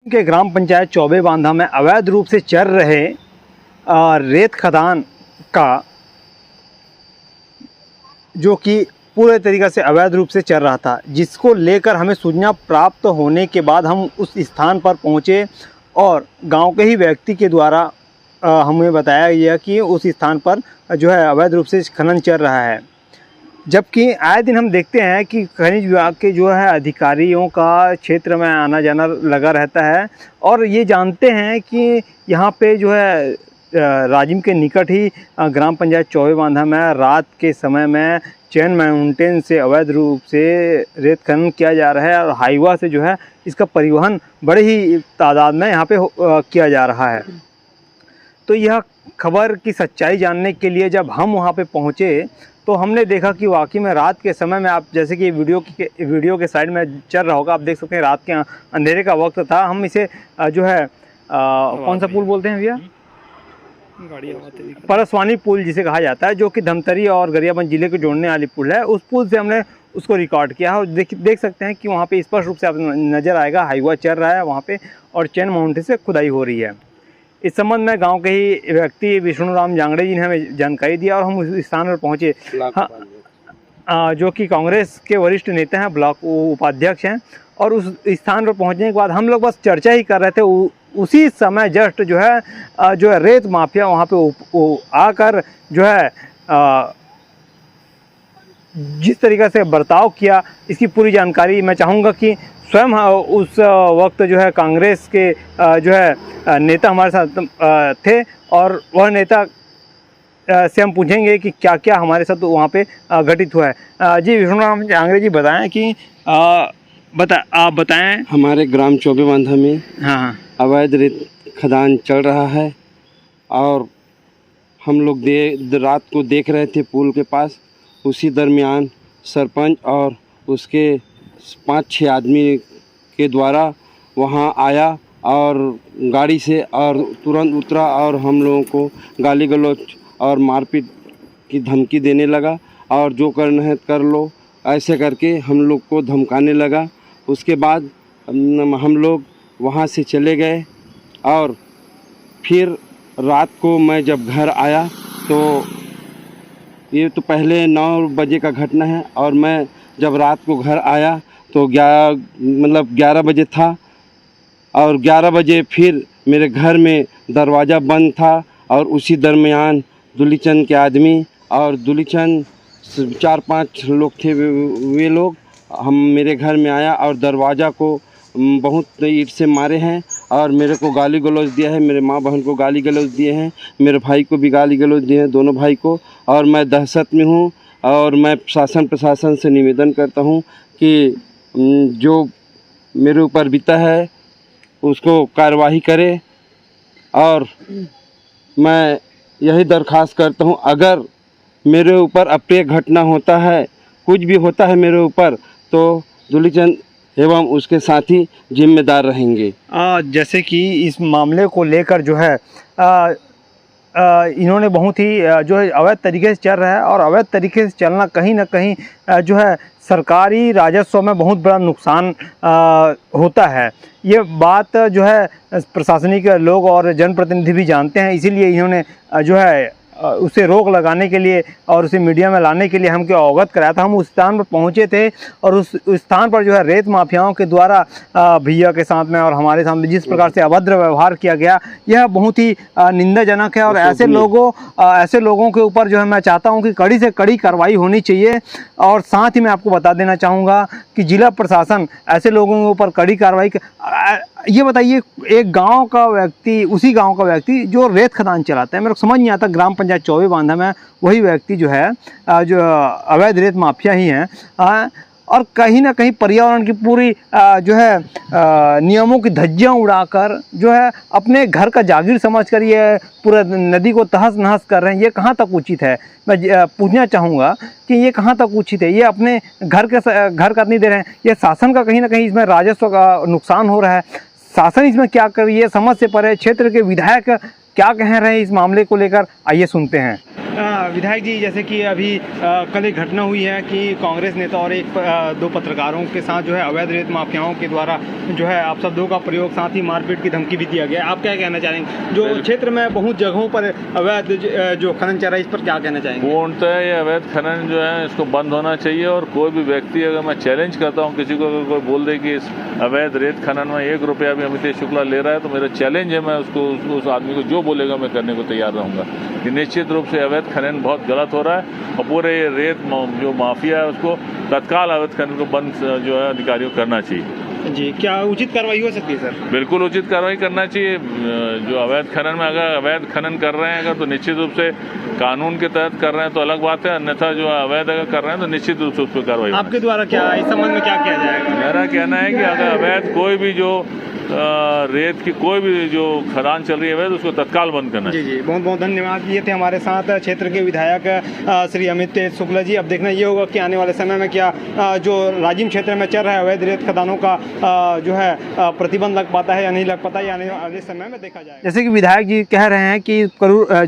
के ग्राम पंचायत चौबे बांधा में अवैध रूप से चल रहे रेत खदान का जो कि पूरे तरीक़े से अवैध रूप से चल रहा था, जिसको लेकर हमें सूचना प्राप्त होने के बाद हम उस स्थान पर पहुंचे और गांव के ही व्यक्ति के द्वारा हमें बताया गया कि उस स्थान पर जो है अवैध रूप से खनन चल रहा है। जबकि आए दिन हम देखते हैं कि खनिज विभाग के जो है अधिकारियों का क्षेत्र में आना जाना लगा रहता है और ये जानते हैं कि यहाँ पे जो है राजिम के निकट ही ग्राम पंचायत चौबे बांधा में रात के समय में चैन माउंटेन से अवैध रूप से रेत खनन किया जा रहा है और हाईवा से जो है इसका परिवहन बड़े ही तादाद में यहाँ पे किया जा रहा है। तो यह खबर की सच्चाई जानने के लिए जब हम वहाँ पे पहुँचे तो हमने देखा कि वाकई में रात के समय में, आप जैसे कि वीडियो के साइड में चल रहा होगा, आप देख सकते हैं रात के अंधेरे का वक्त था। हम इसे जो है कौन सा पुल बोलते हैं भैया, परसवानी पुल जिसे कहा जाता है, जो कि धमतरी और गरियाबंद जिले को जोड़ने वाली पुल है। उस पुल से हमने उसको रिकॉर्ड किया है और देख सकते हैं कि वहाँ पे स्पष्ट रूप से आप नज़र आएगा हाईवा चल रहा है वहाँ पे और चैन माउंटेन से खुदाई हो रही है। इस संबंध में गांव के ही व्यक्ति विष्णु राम जांगड़े जी ने हमें जानकारी दिया और हम उस स्थान पर पहुँचे, जो कि कांग्रेस के वरिष्ठ नेता हैं, ब्लॉक उपाध्यक्ष हैं। और उस स्थान पर पहुंचने के बाद हम लोग बस चर्चा ही कर रहे थे। उसी समय जस्ट जो है रेत माफिया वहां पे आकर जो है जिस तरीक़े से बर्ताव किया, इसकी पूरी जानकारी मैं चाहूँगा कि स्वयं उस वक्त जो है कांग्रेस के जो है नेता हमारे साथ थे और वह नेता से हम पूछेंगे कि क्या क्या हमारे साथ वहाँ पे घटित हुआ है। जी विष्णु राम जांगड़े जी बताएं कि आप बताएं। हमारे ग्राम चौबे बांधा में हाँ अवैध रेत खदान चल रहा है और हम लोग रात को देख रहे थे पुल के पास। उसी दरमियान सरपंच और उसके 5-6 आदमी के द्वारा वहां आया और गाड़ी से और तुरंत उतरा और हम लोगों को गाली गलौज और मारपीट की धमकी देने लगा और जो करना है कर लो, ऐसे करके हम लोग को धमकाने लगा। उसके बाद हम लोग वहाँ से चले गए और फिर रात को मैं जब घर आया तो ये तो पहले 9 बजे का घटना है और मैं जब रात को घर आया तो 11 बजे था और 11 बजे फिर मेरे घर में दरवाज़ा बंद था और उसी दरमियान दुलीचंद के आदमी और दुलीचंद 4-5 लोग थे, वे लोग हम मेरे घर में आया और दरवाज़ा को बहुत ईंट से मारे हैं और मेरे को गाली गलौज दिया है, मेरे माँ बहन को गाली गलौज दिए हैं, मेरे भाई को भी गाली गलौज दिए हैं, दोनों भाई को। और मैं दहशत में हूँ और मैं शासन प्रशासन से निवेदन करता हूँ कि जो मेरे ऊपर बीता है उसको कार्रवाई करे और मैं यही दरख्वास्त करता हूँ, अगर मेरे ऊपर अप्रिय घटना होता है, कुछ भी होता है मेरे ऊपर, तो दुलीचंद एवं उसके साथी जिम्मेदार रहेंगे। जैसे कि इस मामले को लेकर जो है इन्होंने बहुत ही जो है अवैध तरीके से चल रहा है और अवैध तरीके से चलना कहीं ना कहीं जो है सरकारी राजस्व में बहुत बड़ा नुकसान होता है। ये बात जो है प्रशासनिक लोग और जनप्रतिनिधि भी जानते हैं, इसीलिए इन्होंने जो है उसे रोक लगाने के लिए और उसे मीडिया में लाने के लिए हमको अवगत कराया था। हम उस स्थान पर पहुंचे थे और उस स्थान पर जो है रेत माफियाओं के द्वारा भैया के साथ में और हमारे साथ में जिस प्रकार से अभद्र व्यवहार किया गया, यह बहुत ही निंदाजनक है। और ऐसे लोगों के ऊपर जो है मैं चाहता हूं कि कड़ी से कड़ी कार्रवाई होनी चाहिए। और साथ ही मैं आपको बता देना चाहूँगा कि जिला प्रशासन ऐसे लोगों के ऊपर कड़ी कार्रवाई। ये बताइए, एक गांव का व्यक्ति, उसी गांव का व्यक्ति जो रेत खदान चलाता है, मेरे को समझ नहीं आता, ग्राम पंचायत चौबे बांधा में वही व्यक्ति जो है जो अवैध रेत माफिया ही हैं और कहीं ना कहीं पर्यावरण की पूरी जो है नियमों की धज्जियां उड़ाकर जो है अपने घर का जागीर समझकर ये पूरा नदी को तहस नहस कर रहे हैं। ये कहाँ तक उचित है? मैं पूछना चाहूँगा कि ये कहाँ तक उचित है? ये अपने घर का नहीं दे रहे हैं। ये शासन का कहीं ना कहीं इसमें राजस्व का नुकसान हो रहा है। शासन इसमें क्या कर, ये समझ से परे क्षेत्र के विधायक क्या कह रहे हैं इस मामले को लेकर, आइए सुनते हैं। विधायक जी, जैसे कि अभी कल एक घटना हुई है कि कांग्रेस नेता और दो पत्रकारों के साथ जो है अवैध रेत माफियाओं के द्वारा जो है आप शब्दों का प्रयोग, साथ ही मारपीट की धमकी भी दिया गया। आप क्या कहना चाहेंगे? जो क्षेत्र में बहुत जगहों पर अवैध जो खनन चल रहा है, इस पर क्या कहना चाहेंगे? पूर्णतः ये अवैध खनन जो है इसको बंद होना चाहिए। और कोई भी व्यक्ति, अगर मैं चैलेंज करता हूँ किसी को, अगर कोई बोल दे कि इस अवैध रेत खनन में 1 रुपया भी अमितेश शुक्ला ले रहा है, तो मेरा चैलेंज है, मैं उसको उस आदमी को जो बोलेगा मैं करने को तैयार रहूँगा। कि निश्चित रूप से अवैध खनन बहुत गलत हो रहा है और पूरे रेत जो माफिया है उसको तत्काल अवैध खनन को बंद जो है अधिकारियों को करना चाहिए। जी, क्या उचित कार्रवाई हो सकती है सर? बिल्कुल उचित कार्रवाई करना चाहिए। जो अवैध खनन में अगर अवैध खनन कर रहे हैं अगर, तो निश्चित रूप से कानून के तहत कर रहे हैं तो अलग बात है, अन्यथा जो अवैध अगर कर रहे हैं तो निश्चित रूप से उस पर कार्रवाई। आपके द्वारा क्या इस संबंध में क्या किया जाएगा? मेरा कहना है कि अगर अवैध कोई भी जो रेत की कोई भी जो खदान चल रही है वैसे उसको तत्काल बंद करना। जी जी, बहुत बहुत धन्यवाद। ये थे हमारे साथ क्षेत्र के विधायक श्री अमितेश शुक्ला जी। अब देखना ये होगा कि आने वाले समय में क्या जो राजिम क्षेत्र में चल रहा है अवैध रेत खदानों का जो है प्रतिबंध लग पाता है या नहीं लग पाता है, आने वाले समय में देखा जाएगा। जैसे कि विधायक जी कह रहे हैं कि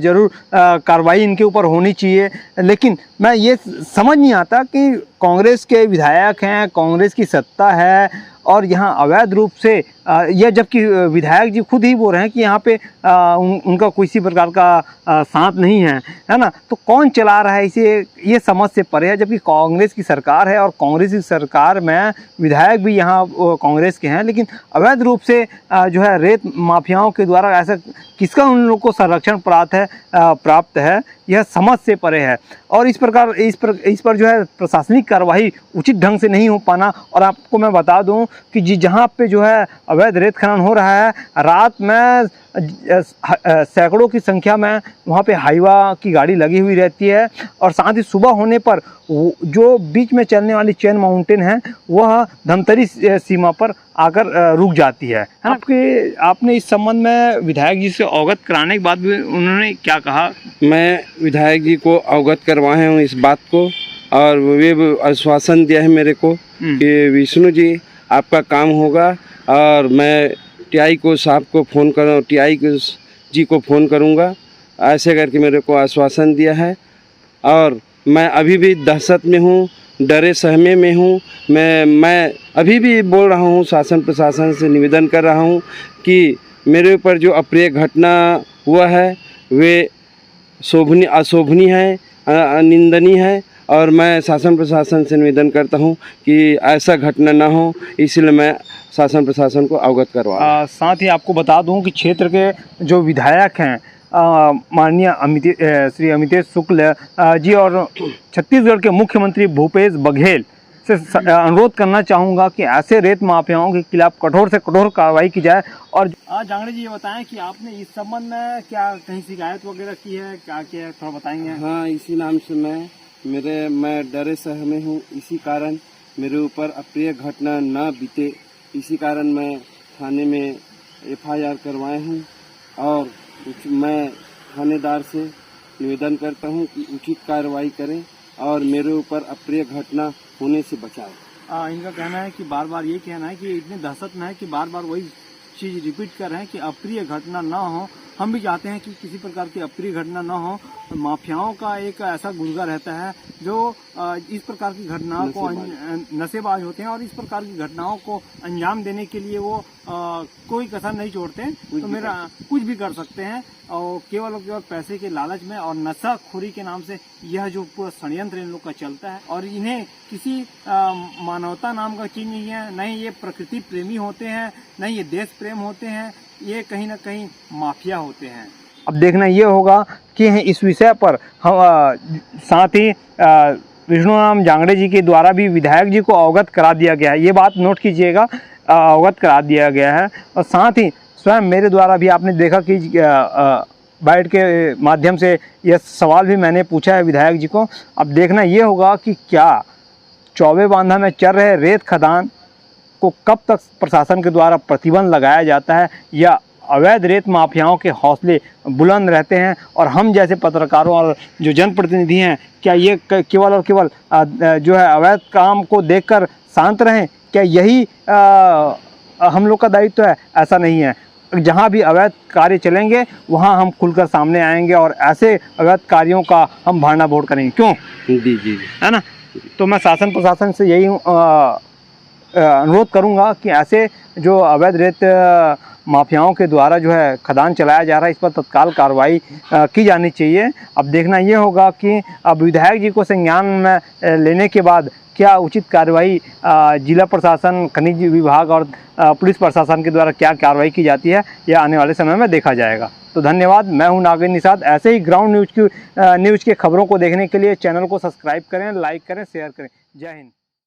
जरूर कार्रवाई इनके ऊपर होनी चाहिए, लेकिन मैं ये समझ नहीं आता कि कांग्रेस के विधायक हैं, कांग्रेस की सत्ता है और यहाँ अवैध रूप से यह, जबकि विधायक जी खुद ही बोल रहे हैं कि यहाँ पे उनका किसी प्रकार का साथ नहीं है ना, तो कौन चला रहा है इसे, ये समझ से परे है। जबकि कांग्रेस की सरकार है और कांग्रेस की सरकार में विधायक भी यहाँ कांग्रेस के हैं, लेकिन अवैध रूप से जो है रेत माफियाओं के द्वारा ऐसा किसका उन लोगों को संरक्षण प्राप्त है, यह समझ से परे है। और इस पर जो है प्रशासनिक कार्रवाई उचित ढंग से नहीं हो पाना। और आपको मैं बता दूं कि जहाँ पे जो है अवैध रेत खनन हो रहा है, रात में सैकड़ों की संख्या में वहाँ पे हाईवा की गाड़ी लगी हुई रहती है और साथ ही सुबह होने पर जो बीच में चलने वाली चैन माउंटेन है वह धमतरी सीमा पर आकर रुक जाती है। आपने इस संबंध में विधायक जी से अवगत कराने के बाद भी उन्होंने क्या कहा? मैं विधायक जी को अवगत करवाए हूँ इस बात को और वे आश्वासन दिया है मेरे को कि विष्णु जी आपका काम होगा। और मैं टीआई को साहब को फ़ोन करूँ, टीआई जी को फ़ोन करूँगा, ऐसे करके मेरे को आश्वासन दिया है। और मैं अभी भी दहशत में हूँ, डरे सहमे में हूँ। मैं अभी भी बोल रहा हूँ, शासन प्रशासन से निवेदन कर रहा हूँ कि मेरे ऊपर जो अप्रिय घटना हुआ है वे अशोभनीय है, निंदनीय है। और मैं शासन प्रशासन से निवेदन करता हूं कि ऐसा घटना ना हो, इसलिए मैं शासन प्रशासन को अवगत करवा। साथ ही आपको बता दूं कि क्षेत्र के जो विधायक हैं माननीय श्री अमितेश शुक्ला जी और छत्तीसगढ़ के मुख्यमंत्री भूपेश बघेल से अनुरोध करना चाहूँगा कि ऐसे रेत माफियाओं के खिलाफ कठोर से कठोर कार्रवाई की जाए। और जांगड़े जी ये बताएं कि आपने इस संबंध में क्या कहीं शिकायत वगैरह की है, क्या किया है, थोड़ा बताएंगे? हाँ, इसी नाम से मैं डरे सहमे हूँ, इसी कारण मेरे ऊपर अप्रिय घटना ना बीते, इसी कारण मैं थाने में FIR करवाए हूँ। और मैं थानेदार से निवेदन करता हूँ कि उचित कार्रवाई करें और मेरे ऊपर अप्रिय घटना होने से बचाएं। इनका कहना है कि बार बार ये कहना है कि इतनी दहशत में है कि बार बार वही चीज़ रिपीट कर रहे हैं कि अप्रिय घटना ना हो। हम भी चाहते हैं कि किसी प्रकार की अप्रिय घटना ना हो। माफियाओं का एक ऐसा गुर्गा रहता है जो इस प्रकार की घटनाओं को नशेबाज होते हैं और इस प्रकार की घटनाओं को अंजाम देने के लिए वो कोई कसर नहीं छोड़ते हैं। तो मेरा कुछ भी कर सकते हैं और केवल पैसे के लालच में और नशाखोरी के नाम से यह जो पूरा षड्यंत्र इन लोग का चलता है। और इन्हें किसी मानवता नाम का चीज नहीं है, नहीं ये प्रकृति प्रेमी होते हैं, नहीं ये देश प्रेम होते हैं, ये कहीं ना कहीं माफिया होते हैं। अब देखना ये होगा कि इस विषय पर हम साथ ही विष्णुराम जांगड़े जी के द्वारा भी विधायक जी को अवगत करा दिया गया है। ये बात नोट कीजिएगा, अवगत करा दिया गया है। और साथ ही स्वयं मेरे द्वारा भी आपने देखा कि बाइट के माध्यम से यह सवाल भी मैंने पूछा है विधायक जी को। अब देखना ये होगा कि क्या चौबे बांधा में चल रहे रेत खदान को कब तक प्रशासन के द्वारा प्रतिबंध लगाया जाता है या अवैध रेत माफियाओं के हौसले बुलंद रहते हैं और हम जैसे पत्रकारों और जो जनप्रतिनिधि हैं क्या ये केवल और केवल जो है अवैध काम को देखकर शांत रहें? क्या यही हम लोग का दायित्व है? ऐसा नहीं है। जहाँ भी अवैध कार्य चलेंगे वहाँ हम खुलकर सामने आएंगे और ऐसे अवैध कार्यों का हम भरना बोर्ड करेंगे, क्यों? जी जी है ना। तो मैं शासन प्रशासन से यही अनुरोध करूंगा कि ऐसे जो अवैध रेत माफियाओं के द्वारा जो है खदान चलाया जा रहा है, इस पर तत्काल कार्रवाई की जानी चाहिए। अब देखना ये होगा कि अब विधायक जी को संज्ञान में लेने के बाद क्या उचित कार्रवाई जिला प्रशासन, खनिज विभाग और पुलिस प्रशासन के द्वारा क्या कार्रवाई की जाती है, यह आने वाले समय में देखा जाएगा। तो धन्यवाद। मैं हूं नागिर निषाद। ऐसे ही ग्राउंड न्यूज़ के खबरों को देखने के लिए चैनल को सब्सक्राइब करें, लाइक करें, शेयर करें। जय हिंद।